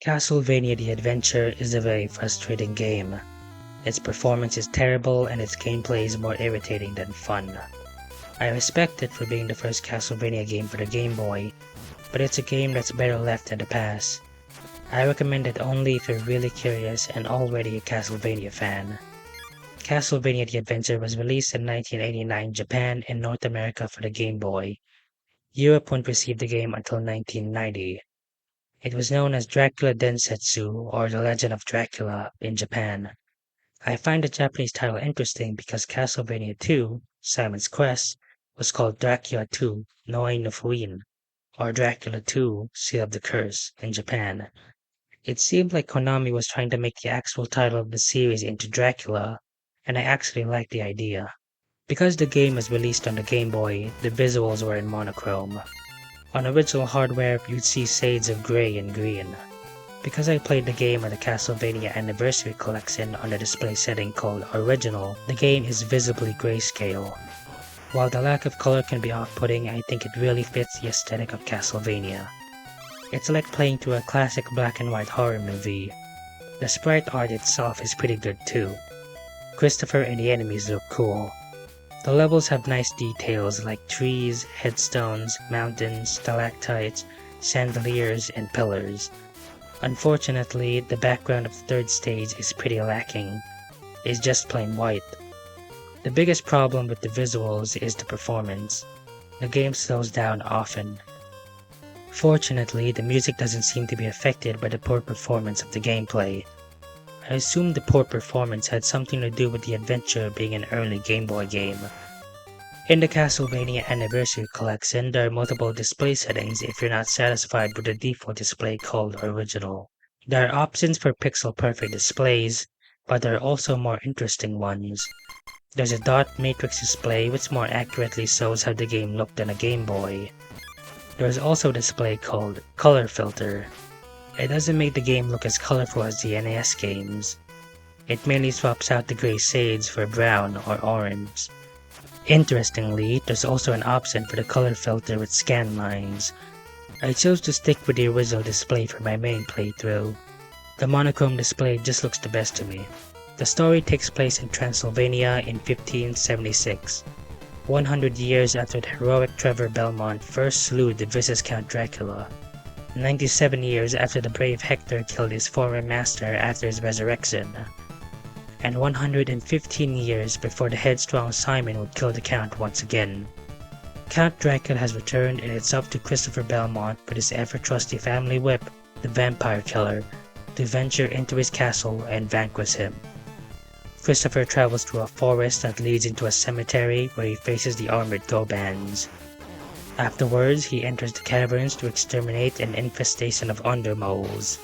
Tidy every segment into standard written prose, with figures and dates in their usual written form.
Castlevania The Adventure is a very frustrating game. Its performance is terrible and its gameplay is more irritating than fun. I respect it for being the first Castlevania game for the Game Boy, but it's a game that's better left in the past. I recommend it only if you're really curious and already a Castlevania fan. Castlevania The Adventure was released in 1989 in Japan and North America for the Game Boy. Europe won't receive the game until 1990. It was known as Dracula Densetsu or The Legend of Dracula in Japan. I find the Japanese title interesting because Castlevania 2, Simon's Quest, was called Dracula 2 Noi no Fuin, or Dracula 2 Seal of the Curse, in Japan. It seemed like Konami was trying to make the actual title of the series into Dracula, and I actually liked the idea. Because the game was released on the Game Boy, the visuals were in monochrome. On original hardware, you'd see shades of gray and green. Because I played the game on the Castlevania Anniversary Collection on the display setting called Original, the game is visibly grayscale. While the lack of color can be off-putting, I think it really fits the aesthetic of Castlevania. It's like playing through a classic black and white horror movie. The sprite art itself is pretty good too. Christopher and the enemies look cool. The levels have nice details like trees, headstones, mountains, stalactites, chandeliers, and pillars. Unfortunately, the background of the third stage is pretty lacking. It's just plain white. The biggest problem with the visuals is the performance. The game slows down often. Fortunately, the music doesn't seem to be affected by the poor performance of the gameplay. I assume the poor performance had something to do with the adventure being an early Game Boy game. In the Castlevania Anniversary Collection, there are multiple display settings if you're not satisfied with the default display called Original. There are options for pixel-perfect displays, but there are also more interesting ones. There's a dot matrix display which more accurately shows how the game looked on a Game Boy. There's also a display called Color Filter. It doesn't make the game look as colorful as the NES games. It mainly swaps out the gray shades for brown or orange. Interestingly, there's also an option for the color filter with scan lines. I chose to stick with the original display for my main playthrough. The monochrome display just looks the best to me. The story takes place in Transylvania in 1576, 100 years after the heroic Trevor Belmont first slew the vicious Count Dracula. 97 years after the brave Hector killed his former master after his resurrection, and 115 years before the headstrong Simon would kill the Count once again. Count Dracula has returned and it's up to Christopher Belmont with his ever-trusty family whip, the Vampire Killer, to venture into his castle and vanquish him. Christopher travels through a forest that leads into a cemetery where he faces the armored go-bands. Afterwards, he enters the caverns to exterminate an infestation of undermoles.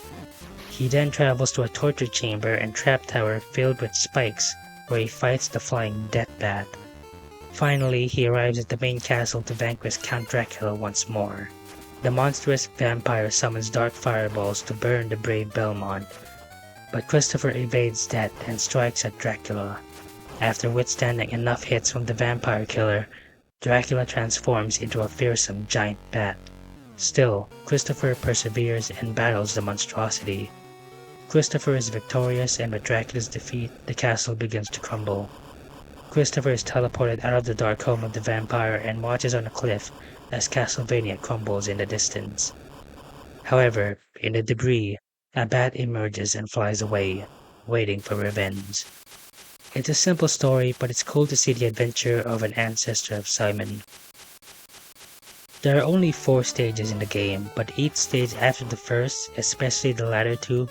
He then travels to a torture chamber and trap tower filled with spikes, where he fights the flying Death Bat. Finally, he arrives at the main castle to vanquish Count Dracula once more. The monstrous vampire summons dark fireballs to burn the brave Belmont, but Christopher evades death and strikes at Dracula. After withstanding enough hits from the Vampire Killer, Dracula transforms into a fearsome giant bat. Still, Christopher perseveres and battles the monstrosity. Christopher is victorious, and with Dracula's defeat, the castle begins to crumble. Christopher is teleported out of the dark home of the vampire and watches on a cliff as Castlevania crumbles in the distance. However, in the debris, a bat emerges and flies away, waiting for revenge. It's a simple story, but it's cool to see the adventure of an ancestor of Simon. There are only 4 stages in the game, but each stage after the first, especially the latter 2,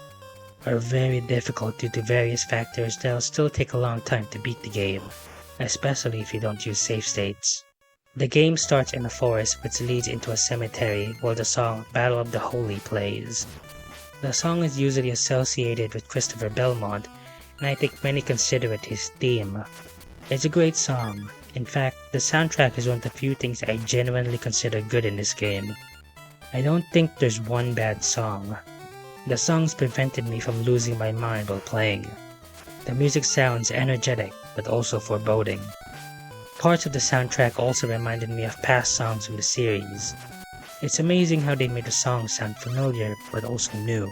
are very difficult due to various factors that'll still take a long time to beat the game, especially if you don't use save states. The game starts in a forest which leads into a cemetery while the song Battle of the Holy plays. The song is usually associated with Christopher Belmont, and I think many consider it his theme. It's a great song. In fact, the soundtrack is one of the few things I genuinely consider good in this game. I don't think there's one bad song. The songs prevented me from losing my mind while playing. The music sounds energetic, but also foreboding. Parts of the soundtrack also reminded me of past songs from the series. It's amazing how they made the songs sound familiar, but also new.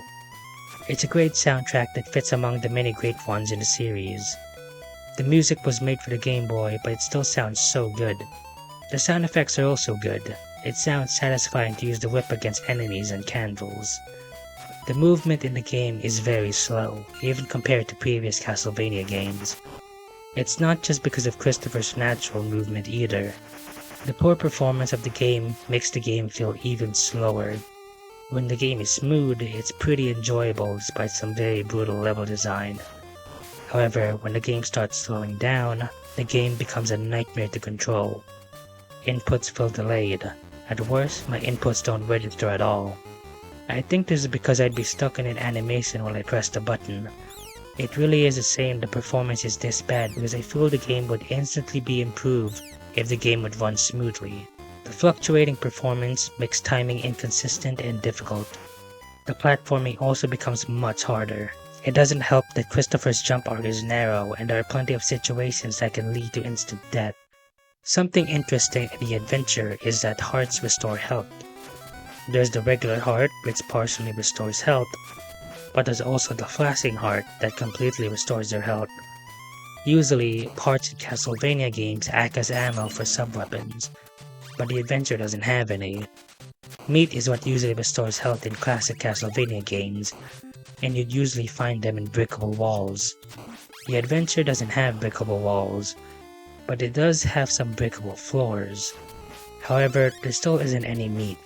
It's a great soundtrack that fits among the many great ones in the series. The music was made for the Game Boy, but it still sounds so good. The sound effects are also good. It sounds satisfying to use the whip against enemies and candles. The movement in the game is very slow, even compared to previous Castlevania games. It's not just because of Christopher's natural movement either. The poor performance of the game makes the game feel even slower. When the game is smooth, it's pretty enjoyable despite some very brutal level design. However, when the game starts slowing down, the game becomes a nightmare to control. Inputs feel delayed. At worst, my inputs don't register at all. I think this is because I'd be stuck in an animation while I press the button. It really is a shame the performance is this bad because I feel the game would instantly be improved if the game would run smoothly. The fluctuating performance makes timing inconsistent and difficult. The platforming also becomes much harder. It doesn't help that Christopher's jump arc is narrow and there are plenty of situations that can lead to instant death. Something interesting in the adventure is that hearts restore health. There's the regular heart, which partially restores health, but there's also the flashing heart that completely restores their health. Usually, hearts in Castlevania games act as ammo for sub-weapons, but the adventure doesn't have any. Meat is what usually restores health in classic Castlevania games, and you'd usually find them in breakable walls. The adventure doesn't have breakable walls, but it does have some breakable floors. However, there still isn't any meat.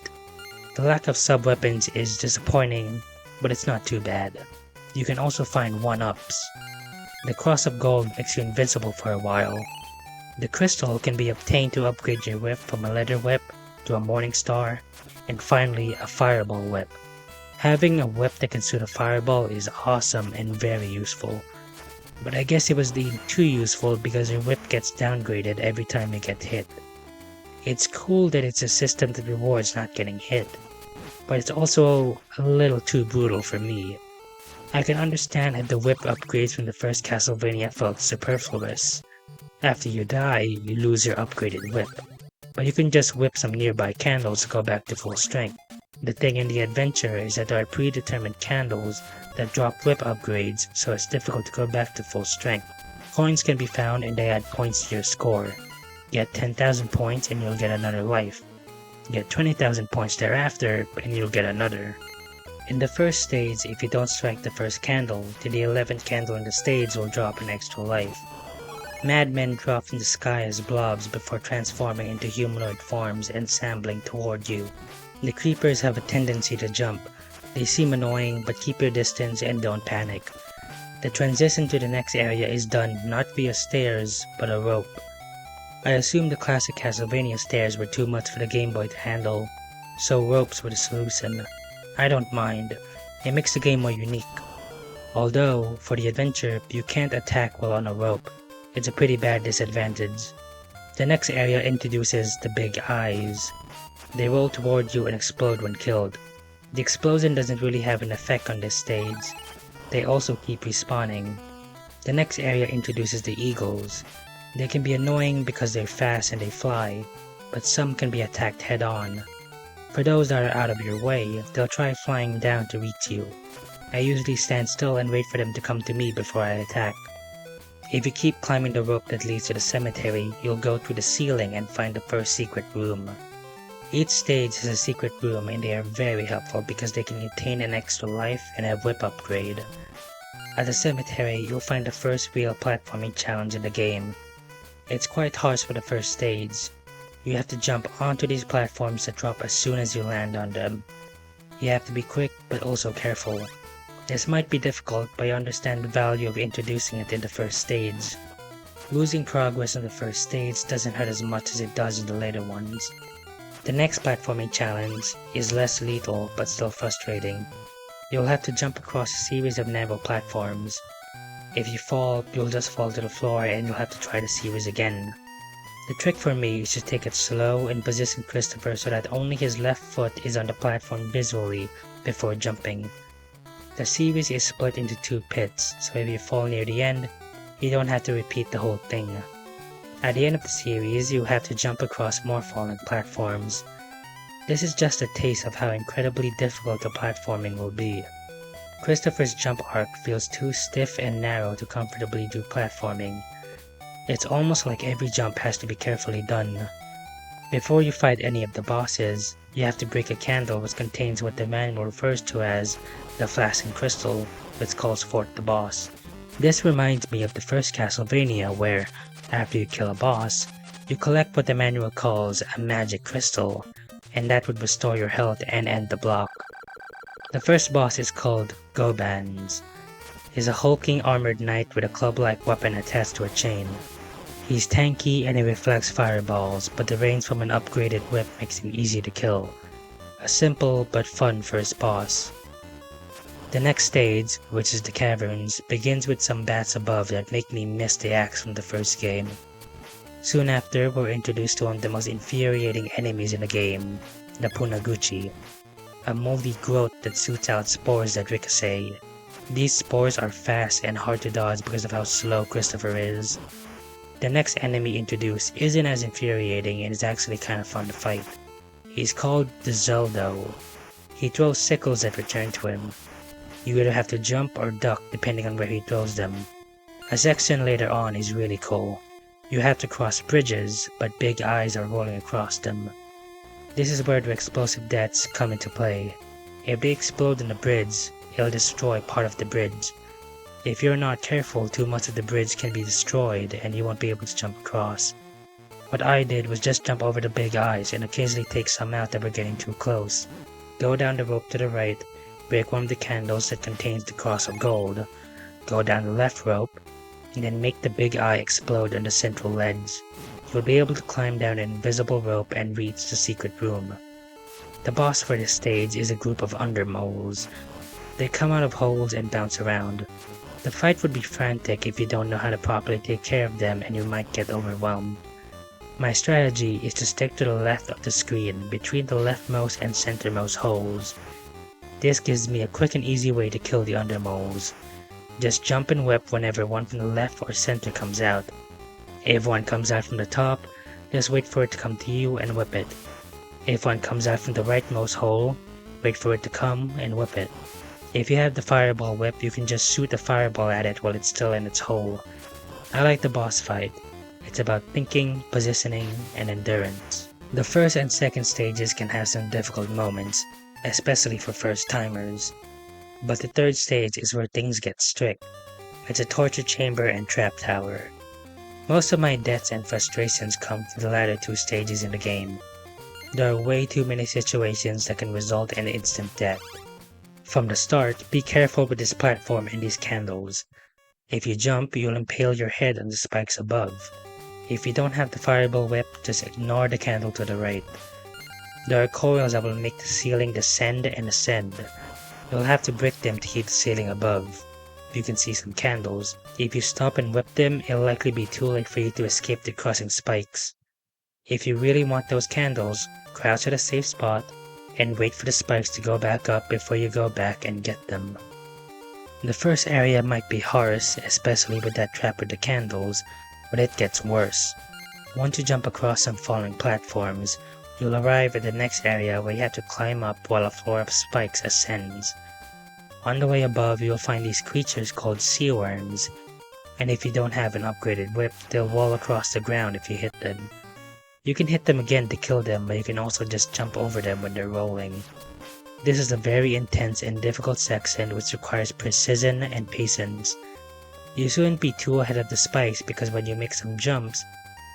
The lack of sub-weapons is disappointing, but it's not too bad. You can also find 1-ups. The Cross of Gold makes you invincible for a while. The crystal can be obtained to upgrade your whip from a leather whip to a morning star, and finally a fireball whip. Having a whip that can shoot a fireball is awesome and very useful. But I guess it was deemed too useful because your whip gets downgraded every time you get hit. It's cool that it's a system that rewards not getting hit, but it's also a little too brutal for me. I can understand if the whip upgrades from the first Castlevania felt superfluous. After you die, you lose your upgraded whip, but you can just whip some nearby candles to go back to full strength. The thing in the adventure is that there are predetermined candles that drop whip upgrades, so it's difficult to go back to full strength. Coins can be found and they add points to your score. Get 10,000 points and you'll get another life. Get 20,000 points thereafter and you'll get another. In the first stage, if you don't strike the first candle, then the 11th candle in the stage will drop an extra life. Madmen drop from the sky as blobs before transforming into humanoid forms and shambling toward you. The creepers have a tendency to jump. They seem annoying, but keep your distance and don't panic. The transition to the next area is done not via stairs, but a rope. I assume the classic Castlevania stairs were too much for the Game Boy to handle, so ropes were the solution. I don't mind. It makes the game more unique. Although, for the adventure, you can't attack while on a rope. It's a pretty bad disadvantage. The next area introduces the big eyes. They roll toward you and explode when killed. The explosion doesn't really have an effect on this stage. They also keep respawning. The next area introduces the eagles. They can be annoying because they're fast and they fly, but some can be attacked head-on. For those that are out of your way, they'll try flying down to reach you. I usually stand still and wait for them to come to me before I attack. If you keep climbing the rope that leads to the cemetery, you'll go through the ceiling and find the first secret room. Each stage has a secret room and they are very helpful because they can contain an extra life and a whip upgrade. At the cemetery, you'll find the first real platforming challenge in the game. It's quite harsh for the first stage. You have to jump onto these platforms that drop as soon as you land on them. You have to be quick but also careful. This might be difficult, but I understand the value of introducing it in the first stage. Losing progress on the first stage doesn't hurt as much as it does in the later ones. The next platforming challenge is less lethal but still frustrating. You'll have to jump across a series of narrow platforms. If you fall, you'll just fall to the floor and you'll have to try the series again. The trick for me is to take it slow and position Christopher so that only his left foot is on the platform visually before jumping. The series is split into 2 pits, so if you fall near the end, you don't have to repeat the whole thing. At the end of the series, you have to jump across more falling platforms. This is just a taste of how incredibly difficult the platforming will be. Christopher's jump arc feels too stiff and narrow to comfortably do platforming. It's almost like every jump has to be carefully done. Before you fight any of the bosses, you have to break a candle which contains what the manual refers to as the flask crystal, which calls forth the boss. This reminds me of the first Castlevania where, after you kill a boss, you collect what the manual calls a magic crystal, and that would restore your health and end the block. The first boss is called Gobans. He's a hulking armored knight with a club-like weapon attached to a chain. He's tanky and he reflects fireballs, but the rains from an upgraded whip makes him easy to kill. A simple but fun first boss. The next stage, which is the caverns, begins with some bats above that make me miss the axe from the first game. Soon after, we're introduced to one of the most infuriating enemies in the game, the Punaguchi, a moldy growth that shoots out spores that ricochet. These spores are fast and hard to dodge because of how slow Christopher is. The next enemy introduced isn't as infuriating and is actually kind of fun to fight. He's called the Zeldo. He throws sickles that return to him. You either have to jump or duck depending on where he throws them. A section later on is really cool. You have to cross bridges, but big eyes are rolling across them. This is where the explosive deaths come into play. If they explode in the bridge, it'll destroy part of the bridge. If you're not careful, too much of the bridge can be destroyed and you won't be able to jump across. What I did was just jump over the big eyes and occasionally take some out that were getting too close. Go down the rope to the right, break one of the candles that contains the cross of gold, go down the left rope, and then make the big eye explode on the central ledge. You'll be able to climb down an invisible rope and reach the secret room. The boss for this stage is a group of undermoles. They come out of holes and bounce around. The fight would be frantic if you don't know how to properly take care of them and you might get overwhelmed. My strategy is to stick to the left of the screen between the leftmost and centermost holes. This gives me a quick and easy way to kill the undermoles. Just jump and whip whenever one from the left or center comes out. If one comes out from the top, just wait for it to come to you and whip it. If one comes out from the rightmost hole, wait for it to come and whip it. If you have the fireball whip, you can just shoot the fireball at it while it's still in its hole. I like the boss fight. It's about thinking, positioning, and endurance. The first and second stages can have some difficult moments, especially for first timers. But the third stage is where things get strict. It's a torture chamber and trap tower. Most of my deaths and frustrations come from the latter two stages in the game. There are way too many situations that can result in instant death. From the start, be careful with this platform and these candles. If you jump, you'll impale your head on the spikes above. If you don't have the fireball whip, just ignore the candle to the right. There are coils that will make the ceiling descend and ascend. You'll have to break them to keep the ceiling above. You can see some candles. If you stop and whip them, it'll likely be too late for you to escape the crossing spikes. If you really want those candles, crouch at a safe spot and wait for the spikes to go back up before you go back and get them. The first area might be harsh, especially with that trap with the candles, but it gets worse. Once you jump across some falling platforms, you'll arrive at the next area where you have to climb up while a floor of spikes ascends. On the way above, you'll find these creatures called sea worms, and if you don't have an upgraded whip, they'll wall across the ground if you hit them. You can hit them again to kill them, but you can also just jump over them when they're rolling. This is a very intense and difficult section which requires precision and patience. You shouldn't be too ahead of the spikes because when you make some jumps,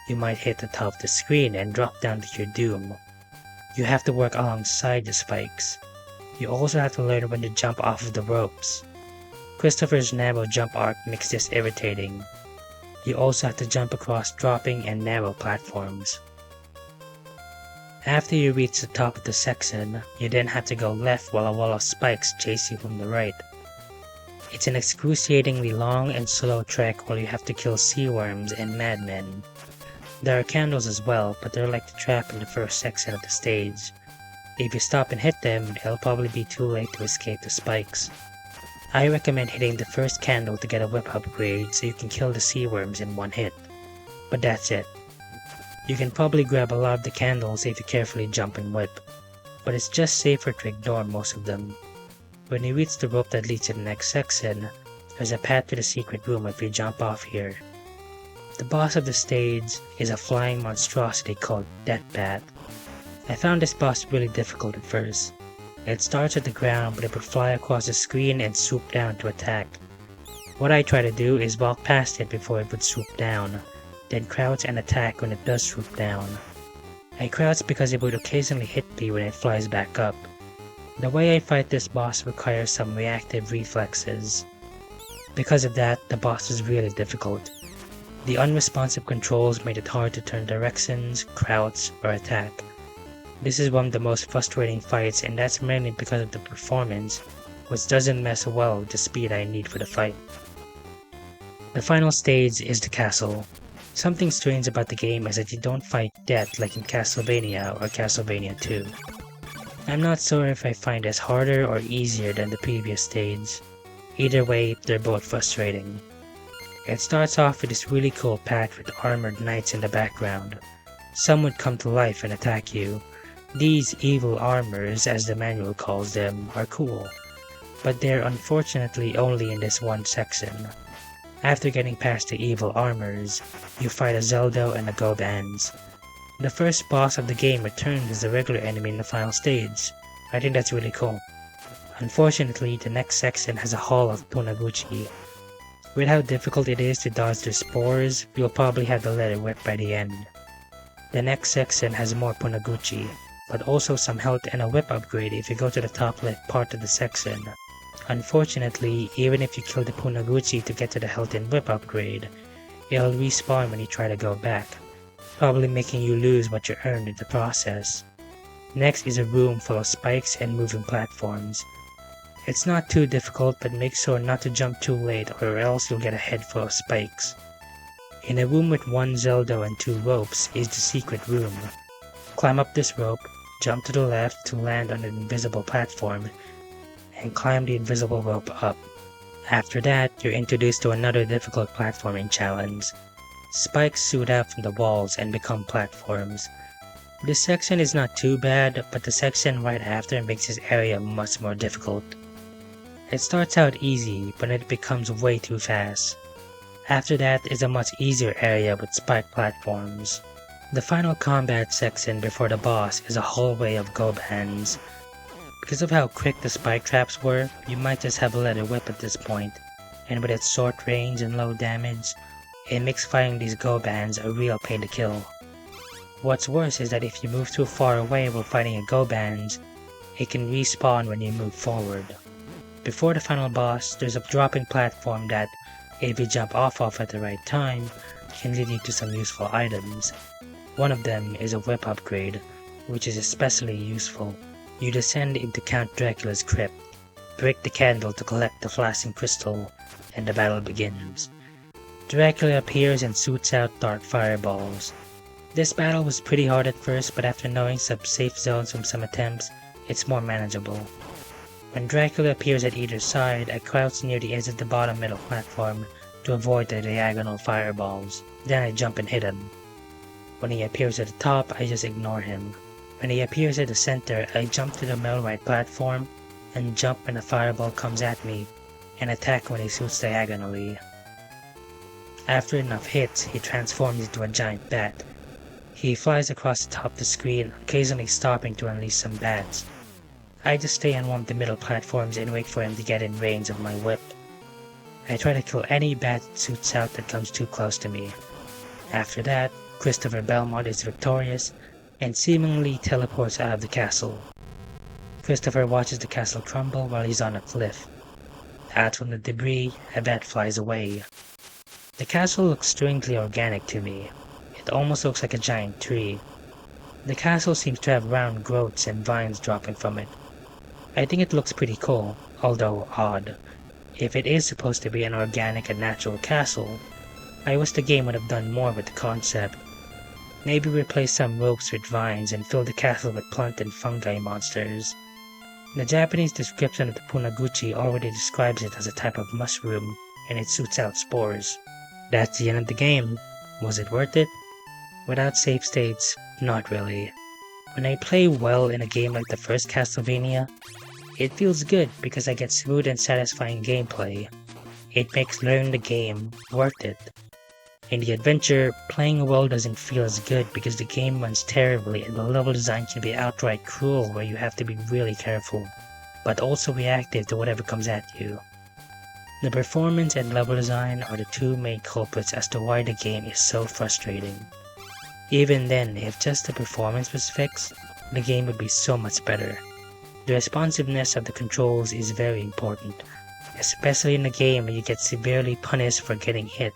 you might hit the top of the screen and drop down to your doom. You have to work alongside the spikes. You also have to learn when to jump off of the ropes. Christopher's narrow jump arc makes this irritating. You also have to jump across dropping and narrow platforms. After you reach the top of the section, you then have to go left while a wall of spikes chase you from the right. It's an excruciatingly long and slow trek where you have to kill sea worms and madmen. There are candles as well, but they're like the trap in the first section of the stage. If you stop and hit them, it'll probably be too late to escape the spikes. I recommend hitting the first candle to get a whip upgrade so you can kill the sea worms in one hit. But that's it. You can probably grab a lot of the candles if you carefully jump and whip, but it's just safer to ignore most of them. When you reach the rope that leads to the next section, there's a path to the secret room if you jump off here. The boss of the stage is a flying monstrosity called Deathbat. I found this boss really difficult at first. It starts at the ground, but it would fly across the screen and swoop down to attack. What I try to do is walk past it before it would swoop down, then crouch and attack when it does swoop down. I crouch because it would occasionally hit me when it flies back up. The way I fight this boss requires some reactive reflexes. Because of that, the boss is really difficult. The unresponsive controls made it hard to turn directions, crouch, or attack. This is one of the most frustrating fights, and that's mainly because of the performance, which doesn't mess well with the speed I need for the fight. The final stage is the castle. Something strange about the game is that you don't fight death like in Castlevania or Castlevania 2. I'm not sure if I find this harder or easier than the previous stage. Either way, they're both frustrating. It starts off with this really cool path with armored knights in the background. Some would come to life and attack you. These evil armors, as the manual calls them, are cool, but they're unfortunately only in this one section. After getting past the evil armors, you fight a Zelda and a Gobans. The first boss of the game returns as a regular enemy in the final stage. I think that's really cool. Unfortunately, the next section has a hall of Punaguchi. With how difficult it is to dodge their spores, you'll probably have the letter whip by the end. The next section has more Punaguchi, but also some health and a whip upgrade if you go to the top left part of the section. Unfortunately, even if you kill the Punaguchi to get to the health and whip upgrade, it'll respawn when you try to go back, probably making you lose what you earned in the process. Next is a room full of spikes and moving platforms. It's not too difficult, but make sure not to jump too late or else you'll get a head full of spikes. In a room with one Zelda and two ropes is the secret room. Climb up this rope, jump to the left to land on an invisible platform, and climb the invisible rope up. After that, you're introduced to another difficult platforming challenge. Spikes shoot out from the walls and become platforms. This section is not too bad, but the section right after makes this area much more difficult. It starts out easy, but it becomes way too fast. After that is a much easier area with spike platforms. The final combat section before the boss is a hallway of Gobans. Because of how quick the spike traps were, you might just have a leather whip at this point, and with its short range and low damage, it makes fighting these Gobans a real pain to kill. What's worse is that if you move too far away while fighting a Gobans, it can respawn when you move forward. Before the final boss, there's a dropping platform that, if you jump off of at the right time, can lead you to some useful items. One of them is a whip upgrade, which is especially useful. You descend into Count Dracula's crypt, break the candle to collect the flashing crystal, and the battle begins. Dracula appears and shoots out dark fireballs. This battle was pretty hard at first, but after knowing some safe zones from some attempts, it's more manageable. When Dracula appears at either side, I crouch near the edge of the bottom middle platform to avoid the diagonal fireballs. Then I jump and hit him. When he appears at the top, I just ignore him. When he appears at the center, I jump to the middle right platform and jump when a fireball comes at me, and attack when he shoots diagonally. After enough hits, he transforms into a giant bat. He flies across the top of the screen, occasionally stopping to unleash some bats. I just stay on one of the middle platforms and wait for him to get in range of my whip. I try to kill any bat that shoots out that comes too close to me. After that, Christopher Belmont is victorious and seemingly teleports out of the castle. Christopher watches the castle crumble while he's on a cliff. Out from the debris, a bat flies away. The castle looks strangely organic to me. It almost looks like a giant tree. The castle seems to have round growths and vines dropping from it. I think it looks pretty cool, although odd. If it is supposed to be an organic and natural castle, I wish the game would have done more with the concept. Maybe replace some ropes with vines and fill the castle with plant and fungi monsters. The Japanese description of the Punaguchi already describes it as a type of mushroom, and it shoots out spores. That's the end of the game. Was it worth it? Without save states, not really. When I play well in a game like the first Castlevania, It feels good because I get smooth and satisfying gameplay. It makes learning the game worth it. In the adventure, playing well doesn't feel as good because the game runs terribly and the level design can be outright cruel where you have to be really careful, but also reactive to whatever comes at you. The performance and level design are the two main culprits as to why the game is so frustrating. Even then, if just the performance was fixed, the game would be so much better. The responsiveness of the controls is very important, especially in a game where you get severely punished for getting hit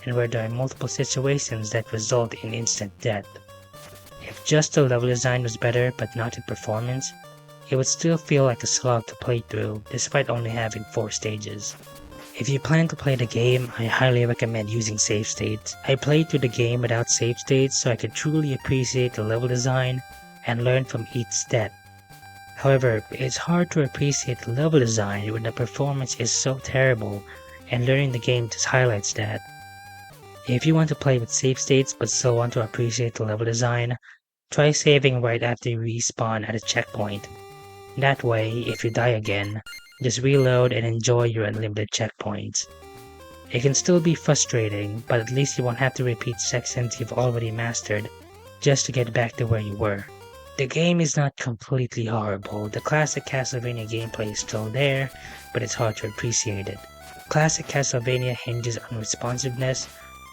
and where there are multiple situations that result in instant death. If just the level design was better but not the performance, it would still feel like a slog to play through despite only having 4 stages. If you plan to play the game, I highly recommend using save states. I played through the game without save states so I could truly appreciate the level design and learn from each step. However, it's hard to appreciate the level design when the performance is so terrible, and learning the game just highlights that. If you want to play with save states but still want to appreciate the level design, try saving right after you respawn at a checkpoint. That way, if you die again, just reload and enjoy your unlimited checkpoints. It can still be frustrating, but at least you won't have to repeat sections you've already mastered just to get back to where you were. The game is not completely horrible. The classic Castlevania gameplay is still there, but it's hard to appreciate it. Classic Castlevania hinges on responsiveness,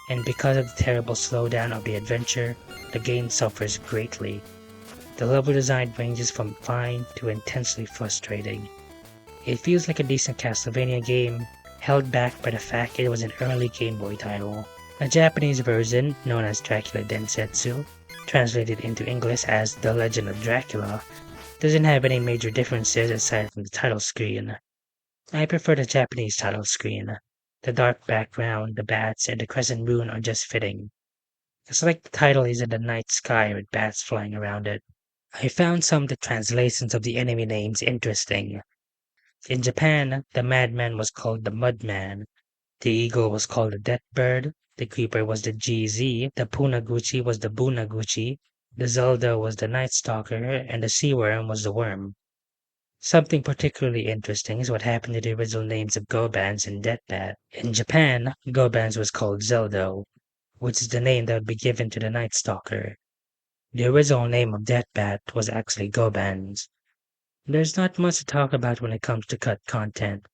and because of the terrible slowdown of the adventure, the game suffers greatly. The level design ranges from fine to intensely frustrating. It feels like a decent Castlevania game, held back by the fact it was an early Game Boy title. A Japanese version, known as Dracula Densetsu, translated into English as The Legend of Dracula, doesn't have any major differences aside from the title screen. I prefer the Japanese title screen. The dark background, the bats, and the crescent moon are just fitting. It's like the title is in the night sky with bats flying around it. I found some of the translations of the enemy names interesting. In Japan, the madman was called the Mudman, the eagle was called the Deathbird, the creeper was the GZ, the Punaguchi was the Bunaguchi, the Zelda was the Night Stalker, and the sea worm was the Worm. Something particularly interesting is what happened to the original names of Gobans and Deathbat. In Japan, Gobans was called Zeldo, which is the name that would be given to the Night Stalker. The original name of Deathbat was actually Gobans. There's not much to talk about when it comes to cut content.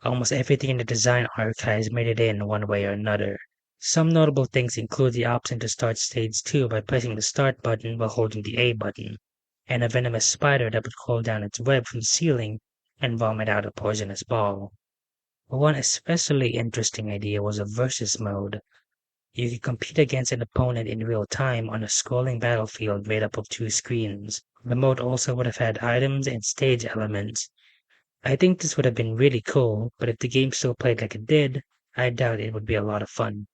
Almost everything in the design archives made it in one way or another. Some notable things include the option to start stage 2 by pressing the start button while holding the A button, and a venomous spider that would crawl down its web from the ceiling and vomit out a poisonous ball. One especially interesting idea was a versus mode. You could compete against an opponent in real time on a scrolling battlefield made up of 2 screens. The mode also would have had items and stage elements. I think this would have been really cool, but if the game still played like it did, I doubt it would be a lot of fun.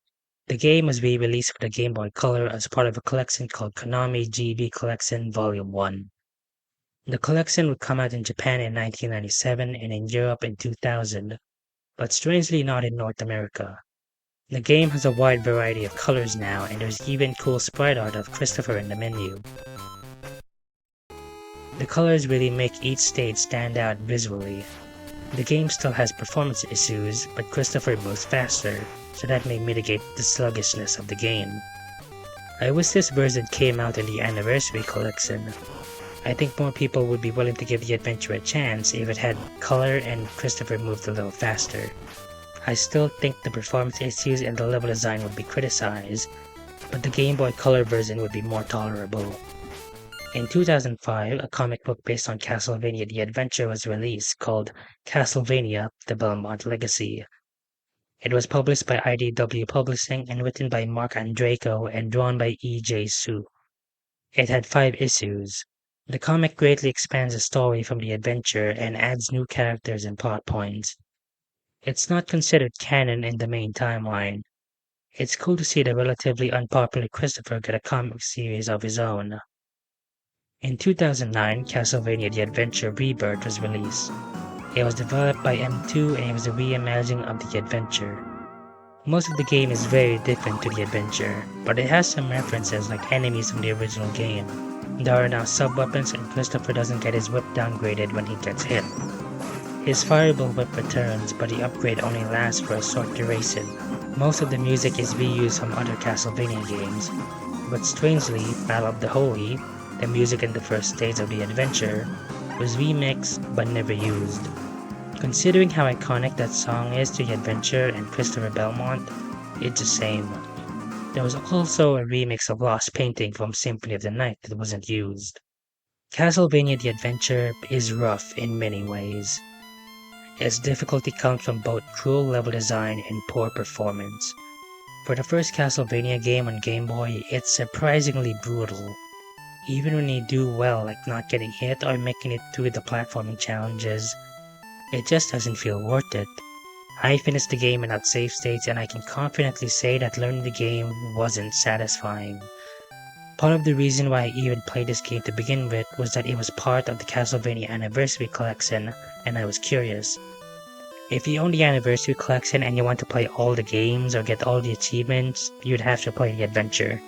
The game was re-released for the Game Boy Color as part of a collection called Konami GB Collection Volume 1. The collection would come out in Japan in 1997 and in Europe in 2000, but strangely not in North America. The game has a wide variety of colors now, and there's even cool sprite art of Christopher in the menu. The colors really make each stage stand out visually. The game still has performance issues, but Christopher moves faster, so that may mitigate the sluggishness of the game. I wish this version came out in the Anniversary Collection. I think more people would be willing to give the adventure a chance if it had color and Christopher moved a little faster. I still think the performance issues and the level design would be criticized, but the Game Boy Color version would be more tolerable. In 2005, a comic book based on Castlevania the Adventure was released called Castlevania The Belmont Legacy. It was published by IDW Publishing and written by Mark Andreyko and drawn by E.J. Su. It had 5 issues. The comic greatly expands the story from the adventure and adds new characters and plot points. It's not considered canon in the main timeline. It's cool to see the relatively unpopular Christopher get a comic series of his own. In 2009, Castlevania The Adventure Rebirth was released. It was developed by M2 and it was a reimagining of the adventure. Most of the game is very different to the adventure, but it has some references like enemies from the original game. There are now sub-weapons and Christopher doesn't get his whip downgraded when he gets hit. His fireball whip returns, but the upgrade only lasts for a short duration. Most of the music is reused from other Castlevania games, but strangely, Battle of the Holy, the music in the first stage of the adventure, was remixed but never used. Considering how iconic that song is to the adventure and Christopher Belmont, it's a shame. There was also a remix of Lost Painting from Symphony of the Night that wasn't used. Castlevania the Adventure is rough in many ways. Its difficulty comes from both cruel level design and poor performance. For the first Castlevania game on Game Boy, it's surprisingly brutal. Even when you do well, like not getting hit or making it through the platforming challenges, it just doesn't feel worth it. I finished the game without save states, and I can confidently say that learning the game wasn't satisfying. Part of the reason why I even played this game to begin with was that it was part of the Castlevania Anniversary Collection, and I was curious. If you own the Anniversary Collection and you want to play all the games or get all the achievements, you'd have to play the adventure.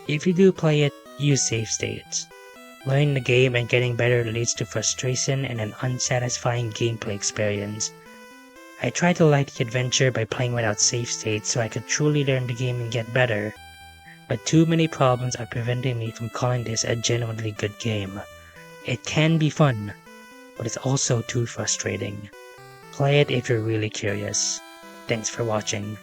If you do play it, use save states. Learning the game and getting better leads to frustration and an unsatisfying gameplay experience. I tried to like the adventure by playing without save states so I could truly learn the game and get better, but too many problems are preventing me from calling this a genuinely good game. It can be fun, but it's also too frustrating. Play it if you're really curious. Thanks for watching.